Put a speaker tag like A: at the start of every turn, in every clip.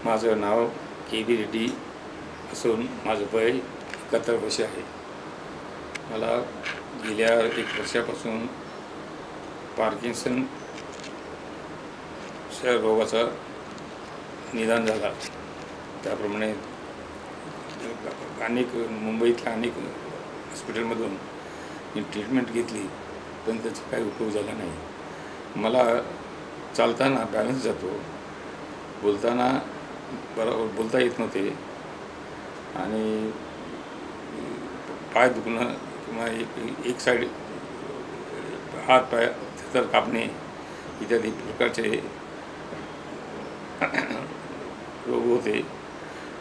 A: माझं नाव के.बी. रेड्डी असून माझं वय 71 वर्ष आहे. मला गेल्या 1 वर्षापासून पार्किन्सन रोगाचा निदान झाला. त्याप्रमाणे मुंबईतल्या अनेक हॉस्पिटलमधून मी ट्रीटमेंट घेतली, पण त्याचा काही उपयोग झाला नाही. मला चालताना बॅलन्स जातो, बोलताना बरोबर बोलता येत नव्हते आणि पाय दुखणं किंवा एक साईड हात पाय थरथर कापणे इत्यादी प्रकारचे रोग होते.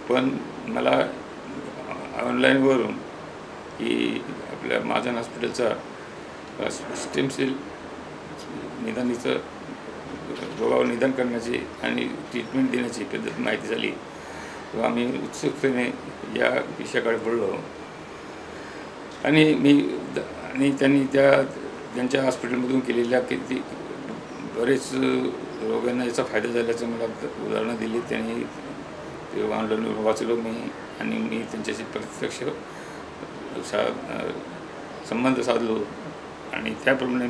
A: पण मला ऑनलाईनवरून की आपल्या महाजन हॉस्पिटलचा स्टेम सेल निदानीचं रोगावर निदान करण्याची आणि ट्रीटमेंट देण्याची पद्धत माहिती झाली तेव्हा मी उत्सुकतेने या विषयाकडे वळलो आणि त्यांनी त्यांच्या हॉस्पिटलमधून केलेल्या किती बरेच रोगांना याचा फायदा झाल्याचं मला उदाहरणं दिली. त्यांनी ते ऑनलाईन वाचलो मी आणि मी त्यांच्याशी प्रत्यक्ष संबंध साधलो आणि त्याप्रमाणे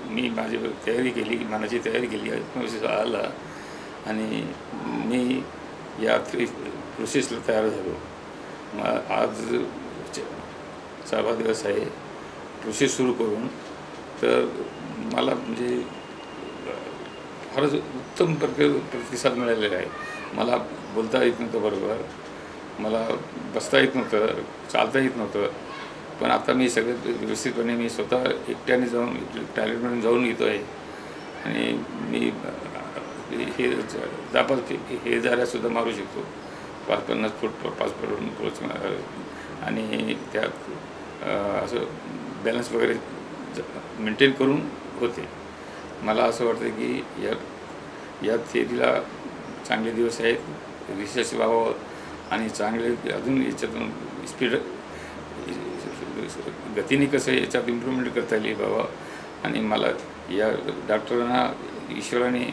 A: मी माझी तयारी केली, मनाची तयारी केली, आत्मविश्वास आला आणि मी या प्रोसेसला तयार झालो. आज 6वा दिवस आहे प्रोसेस सुरू करून. तर मला म्हणजे फारच उत्तम प्रतिसाद मिळालेला आहे. मला बोलता येत नव्हतं बरोबर, मला बसता येत नव्हतं, चालता येत नव्हतं, पण आता मी सगळं व्यवस्थितपणे मी स्वतः एकट्याने जाऊन टॉयलेटमध्ये जाऊन येतो आहे आणि मी हे जाऱ्यासुद्धा मारू शकतो 50 फूट 5 फूट आणि त्यात असं बॅलन्स वगैरे मेंटेन करून होते. मला असं वाटतं की या थेरीला चांगले दिवस आहेत, रिसर्च व्हावं आणि चांगले अजून याच्यातून स्पीड गतीने कसं याच्यात इम्प्रूव्हमेंट करता येईल बाबा. आणि मला या डॉक्टरांना ईश्वराने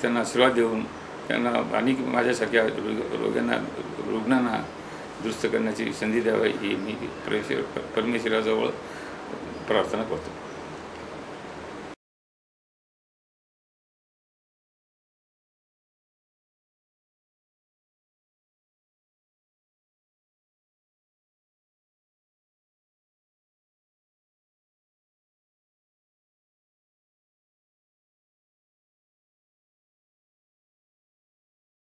A: त्यांना आशीर्वाद देऊन त्यांना आणि माझ्यासारख्या रुग्णांना दुरुस्त करण्याची संधी द्यावी ही मी परमेश्वराजवळ प्रार्थना करतो.